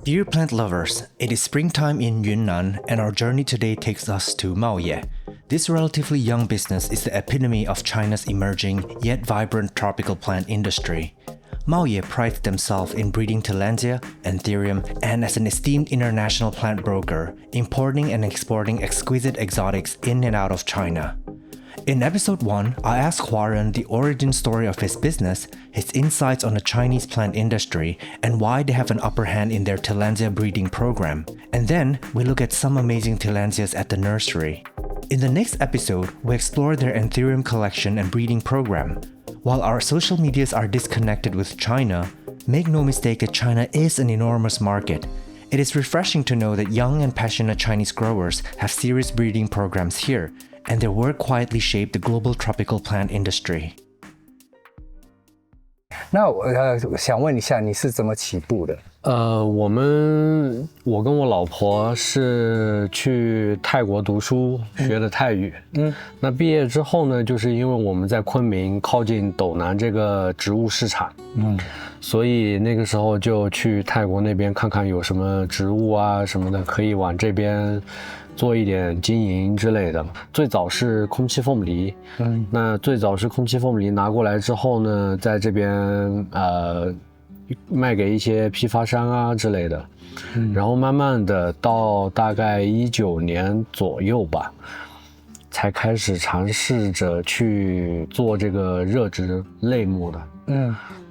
Dear plant lovers, it is springtime in Yunnan and our journey today takes us to Maoye. This relatively young business is the epitome of China's emerging yet vibrant tropical plant industry. Maoye prides themselves in breeding Tillandsia, Anthurium, and as an esteemed international plant broker, importing and exporting exquisite exotics in and out of China. In episode 1, I asked Huaren the origin story of his business, his insights on the Chinese plant industry, and why they have an upper hand in their Tillandsia breeding program. And then, we look at some amazing Tillandsias at the nursery. In the next episode, we explore their Anthurium collection and breeding program. While our social medias are disconnected with China, make no mistake that China is an enormous market. It is refreshing to know that young and passionate Chinese growers have serious breeding programs here, and their work quietly shaped the global tropical plant industry. 那我想问一下，你是怎么起步的？我跟我老婆是去泰国读书，学的泰语。那毕业之后呢，就是因为我们在昆明靠近斗南这个植物市场，所以那个时候就去泰国那边看看有什么植物啊什么的可以往这边做一点经营之类的。最早是空气凤梨，那最早是空气凤梨拿过来之后呢，在这边卖给一些批发商啊之类的，然后慢慢的到大概19年左右吧，才开始尝试着去做这个热植类目的。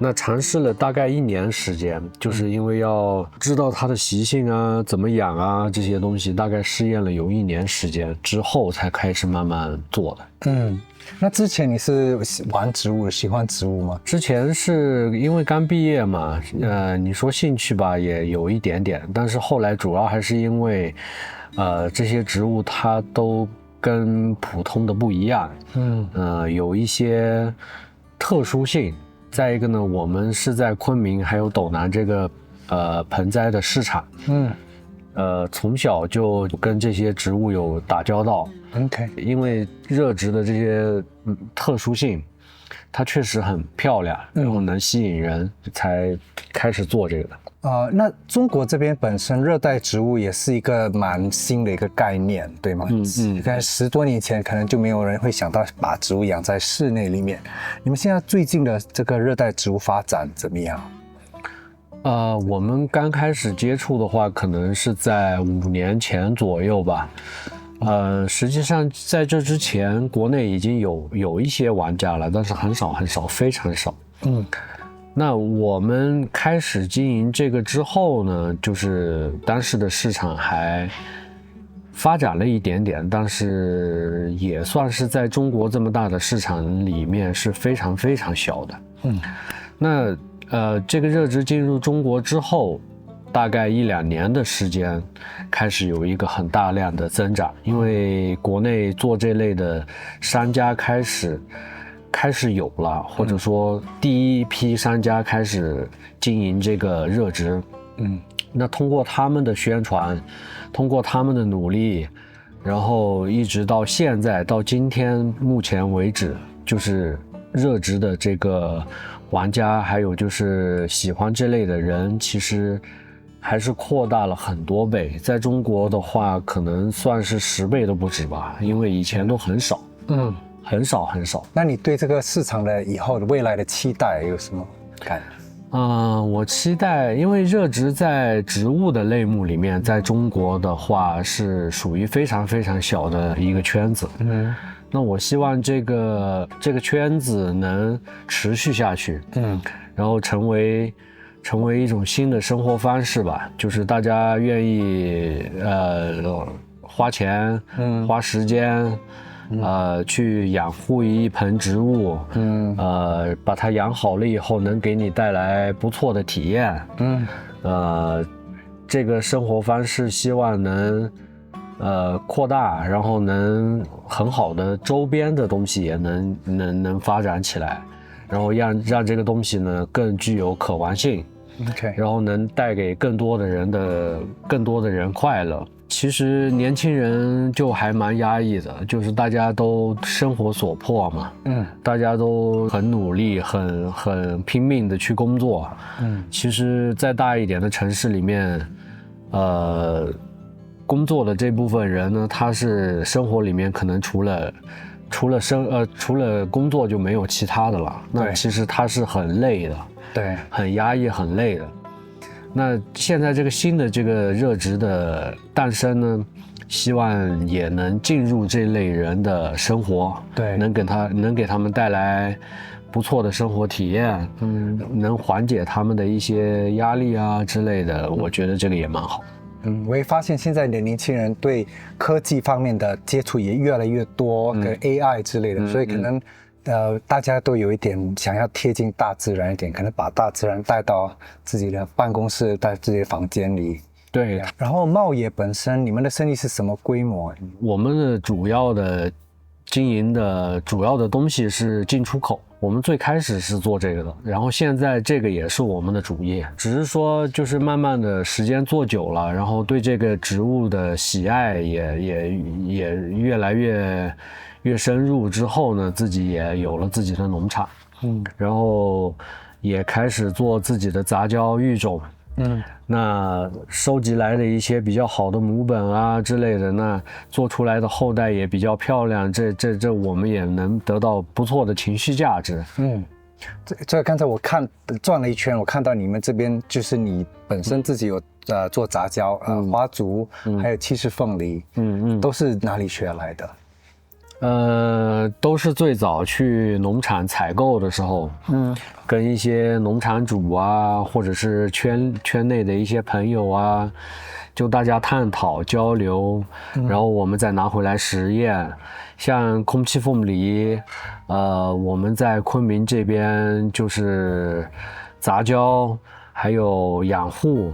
那尝试了大概1年时间，就是因为要知道它的习性啊，怎么养啊这些东西，大概试验了有1年时间之后，才开始慢慢做的。那之前你是玩植物的，喜欢植物吗？之前是因为刚毕业嘛，你说兴趣吧也有一点点，但是后来主要还是因为，这些植物它都跟普通的不一样，有一些特殊性。再一个呢，我们是在昆明还有斗南这个盆栽的市场，从小就跟这些植物有打交道。因为热植的这些特殊性，它确实很漂亮，然后能吸引人，才开始做这个的。那中国这边本身热带植物也是一个蛮新的一个概念，对吗？在10多年前可能就没有人会想到把植物养在室内里面。你们现在最近的这个热带植物发展怎么样？我们刚开始接触的话，可能是在5年前左右吧。实际上在这之前，国内已经有一些玩家了，但是很少，非常少。那我们开始经营这个之后呢，就是当时的市场还发展了一点点，但是也算是在中国这么大的市场里面是非常非常小的。那这个热植进入中国之后，大概1、2年的时间，开始有一个很大量的增长，因为国内做这类的商家开始有了，或者说第一批商家开始经营这个热植。那通过他们的宣传，通过他们的努力，然后一直到现在，到今天目前为止，就是热植的这个玩家，还有就是喜欢这类的人，其实还是扩大了很多倍。在中国的话，可能算是10倍都不止吧，因为以前都很少。很少。那你对这个市场的以后的未来的期待有什么感觉？我期待，因为热植在植物的类目里面，在中国的话是属于非常非常小的一个圈子。那我希望这个圈子能持续下去，然后成为一种新的生活方式吧，就是大家愿意花钱、花时间。去养护一盆植物，把它养好了以后，能给你带来不错的体验，这个生活方式希望能扩大，然后能很好的周边的东西也能发展起来，然后让这个东西呢更具有可玩性，然后能带给更多的人快乐。其实年轻人就还蛮压抑的，就是大家都生活所迫嘛，大家都很努力，很拼命的去工作，其实再大一点的城市里面，工作的这部分人呢，他是生活里面可能除了工作就没有其他的了，那其实他是很累的，对，很压抑，很累的。那现在这个新的这个热职的诞生呢，希望也能进入这类人的生活，对，能给他们带来不错的生活体验，能缓解他们的一些压力啊之类的，我觉得这个也蛮好。我也发现现在的年轻人对科技方面的接触也越来越多，跟 AI 之类的，所以可能大家都有一点想要贴近大自然一点，可能把大自然带到自己的办公室，带自己的房间里。对。然后茂野本身，你们的生意是什么规模？我们的主要的经营的主要的东西是进出口。我们最开始是做这个的，然后现在这个也是我们的主业，只是说就是慢慢的时间做久了，然后对这个植物的喜爱也越来越深入之后呢，自己也有了自己的农场，然后也开始做自己的杂交育种，那收集来的一些比较好的母本啊之类的，那做出来的后代也比较漂亮，这我们也能得到不错的情绪价值。这刚才我转了一圈，我看到你们这边就是你本身自己有做杂交，花竹，还有七式凤梨，都是哪里学来的？都是最早去农场采购的时候，跟一些农场主啊，或者是圈内的一些朋友啊，就大家探讨交流，然后我们再拿回来实验。像空气凤梨，我们在昆明这边就是杂交，还有养护，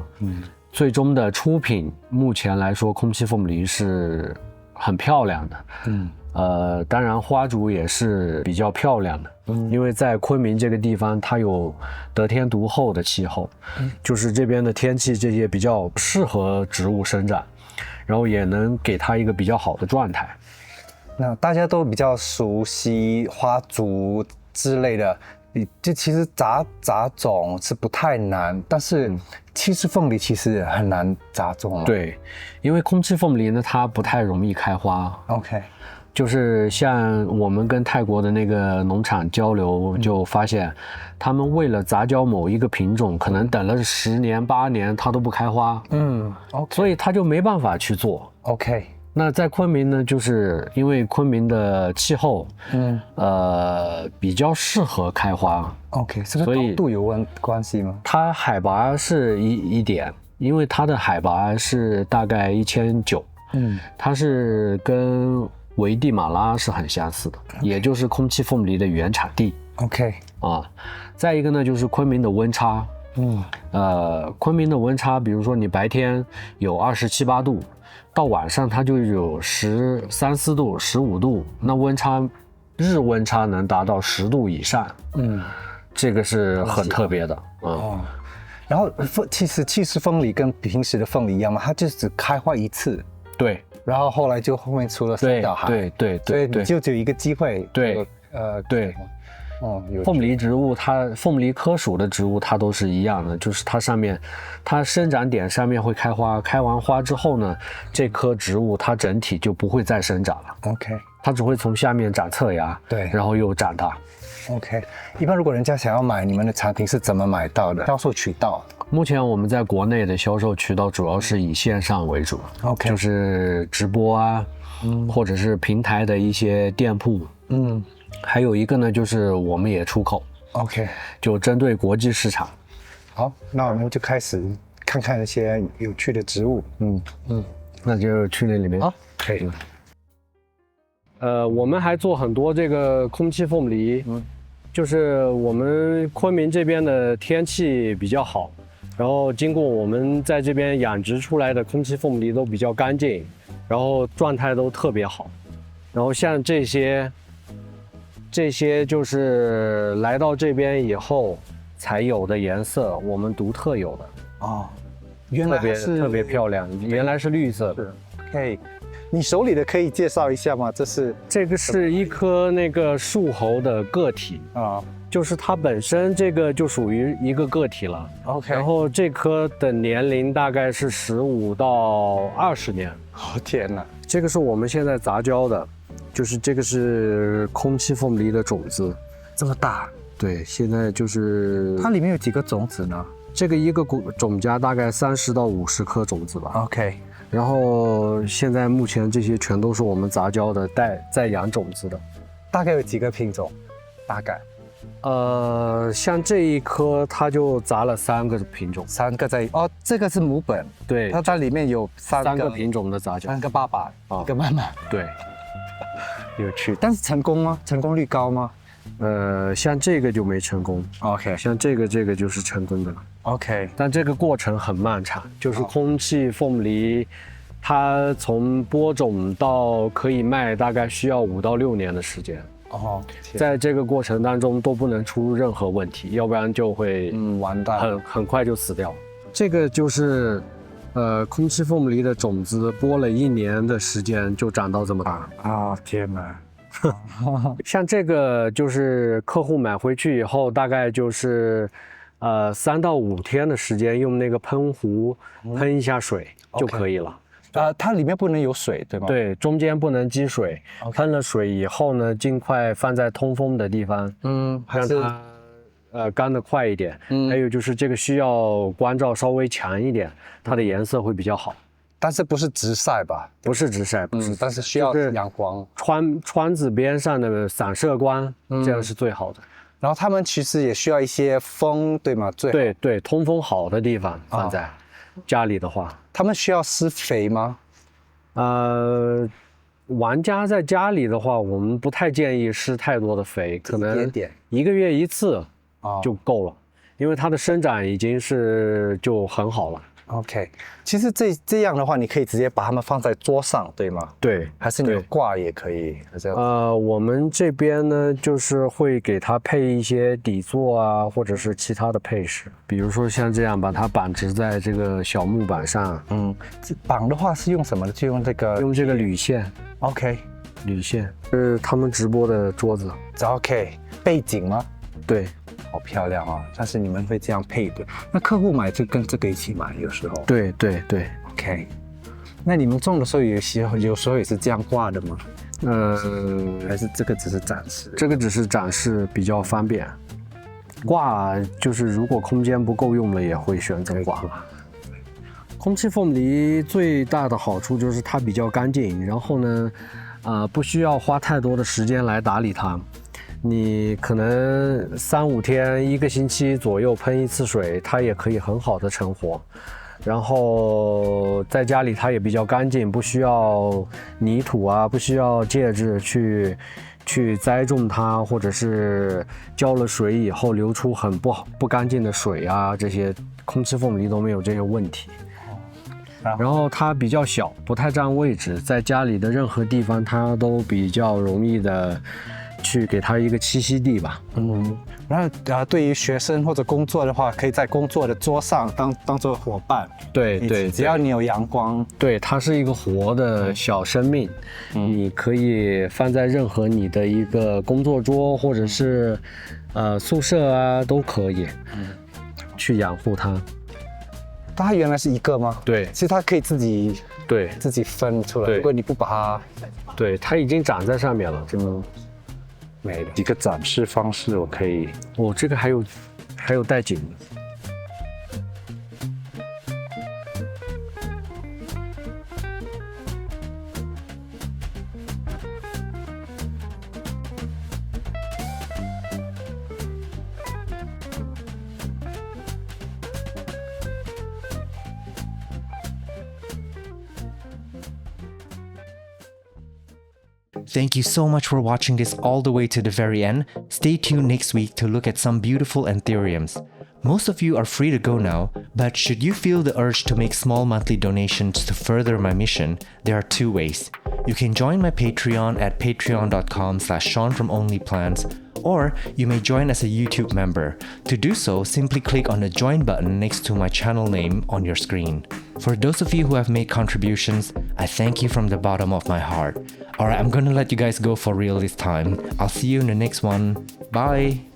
最终的出品，目前来说，空气凤梨是很漂亮的。当然花竹也是比较漂亮的，因为在昆明这个地方，它有得天独厚的气候，就是这边的天气这些比较适合植物生长，然后也能给它一个比较好的状态。那大家都比较熟悉花竹之类的，这其实杂种是不太难，但是七式凤梨其实很难杂种。对，因为空气凤梨呢，它不太容易开花。OK。就是像我们跟泰国的那个农场交流，就发现他们为了杂交某一个品种，可能等了10年8年，它都不开花。OK。所以他就没办法去做。OK。那在昆明呢，就是因为昆明的气候，比较适合开花。OK， 是跟高度有关系吗？它海拔是一点，因为它的海拔是大概1900，它是跟危地马拉是很相似的，也就是空气凤梨的原产地。OK。再一个呢，就是昆明的温差。昆明的温差，比如说你白天有27、8度，到晚上它就有13、14度、15度，那日温差能达到10度以上。这个是很特别的。然后其实七式凤梨跟平时的凤梨一样嘛，它就只开花一次。对。然后后来就后面出了3小孩。对，所以你就只有一个机会。对。凤梨植物凤梨科属的植物它都是一样的，就是它生长点上面会开花，开完花之后呢，这棵植物它整体就不会再生长了。OK。它只会从下面长侧芽，对，然后又长大。OK。一般如果人家想要买你们的产品是怎么买到的？销售渠道？目前我们在国内的销售渠道主要是以线上为主。OK。就是直播啊，或者是平台的一些店铺。还有一个呢，就是我们也出口。OK。就针对国际市场。好，那我们就开始看看那些有趣的植物。那就去那里面。好，可以。我们还做很多这个空气凤梨。就是我们昆明这边的天气比较好，然后经过我们在这边养殖出来的空气凤梨都比较干净，然后状态都特别好。然后像这些就是来到这边以后才有的颜色，我们独特有的。特别漂亮，原来是绿色的。OK， 你手里的可以介绍一下吗？这个是一颗那个树猴的个体啊。就是它本身这个就属于一个个体了 ，OK。然后这棵的年龄大概是15到20年。哦天哪！这个是我们现在杂交的，就是这个是空气凤梨的种子，这么大。对，现在就是它里面有几个种子呢？这个一个种荚大概30到50颗种子吧。OK。然后现在目前这些全都是我们杂交的，在养种子的。大概有几个品种？大概？像这一颗，它就杂了3个品种，3个在哦，这个是母本，对，它里面有3个品种的杂交， 3个爸爸，一个妈妈，对，有趣。但是成功吗？成功率高吗？像这个就没成功 ，OK， 像这个就是成功的了 ，OK， 但这个过程很漫长，就是空气凤梨，它从播种到可以卖，大概需要5到6年的时间。哦，在这个过程当中都不能出入任何问题，要不然就会完蛋，很快就死掉。这个就是空气凤梨的种子播了1年的时间就长到这么大啊！天哪！像这个就是客户买回去以后，大概就是3到5天的时间，用那个喷壶喷一下水就可以了。它里面不能有水，对吗？对，中间不能积水。喷了水以后呢，尽快放在通风的地方，让它干得快一点。还有就是这个需要光照稍微强一点，它的颜色会比较好。但是不是直晒吧？不是直晒，不是，但是需要阳光。窗子边上的散射光，这样是最好的。然后它们其实也需要一些风，对吗？对，通风好的地方放在家里的话。他们需要施肥吗？玩家在家里的话，我们不太建议施太多的肥，可能1个月1次就够了，因为它的生长已经就很好了。OK， 其实这样的话，你可以直接把它们放在桌上，对吗？对，还是你挂也可以。我们这边呢，就是会给它配一些底座啊，或者是其他的配饰，比如说像这样把它绑直在这个小木板上。这绑的话是用什么呢？就用这个铝线。OK， 铝线是他们直播的桌子。OK， 背景吗？对。好漂亮啊！但是你们会这样配的，那客户买就跟这个一起买，有时候。对 ，OK。那你们种的时候有时候也是这样挂的吗？还是这个只是展示？这个只是展示，比较方便。挂就是如果空间不够用了，也会选择挂。空气凤梨最大的好处就是它比较干净，然后呢，不需要花太多的时间来打理它。你可能3、5天、1个星期左右喷1次水，它也可以很好的成活。然后在家里它也比较干净，不需要泥土啊，不需要介质去栽种它，或者是浇了水以后流出很不干净的水啊，这些空气凤梨都没有这些问题。然后它比较小，不太占位置，在家里的任何地方它都比较容易的去给它一个栖息地吧。然后对于学生或者工作的话，可以在工作的桌上当做伙伴。对，只要你有阳光。对，它是一个活的小生命，你可以放在任何你的一个工作桌或者是宿舍啊都可以，去养护它。它原来是一个吗？对，其实它可以自己分出来。如果你不把它，对，它已经长在上面了，就没了。几个展示方式我可以。这个还有带颈的。Thank you so much for watching this all the way to the very end. Stay tuned next week to look at some beautiful Anthuriums. Most of you are free to go now, but should you feel the urge to make small monthly donations to further my mission, there are 2 ways. You can join my Patreon at patreon.com/SeanFromOnlyPlants, Or you may join as a YouTube member. To do so, simply click on the join button next to my channel name on your screen. For those of you who have made contributions, I thank you from the bottom of my heart. Alright, I'm gonna let you guys go for real this time. I'll see you in the next one. Bye!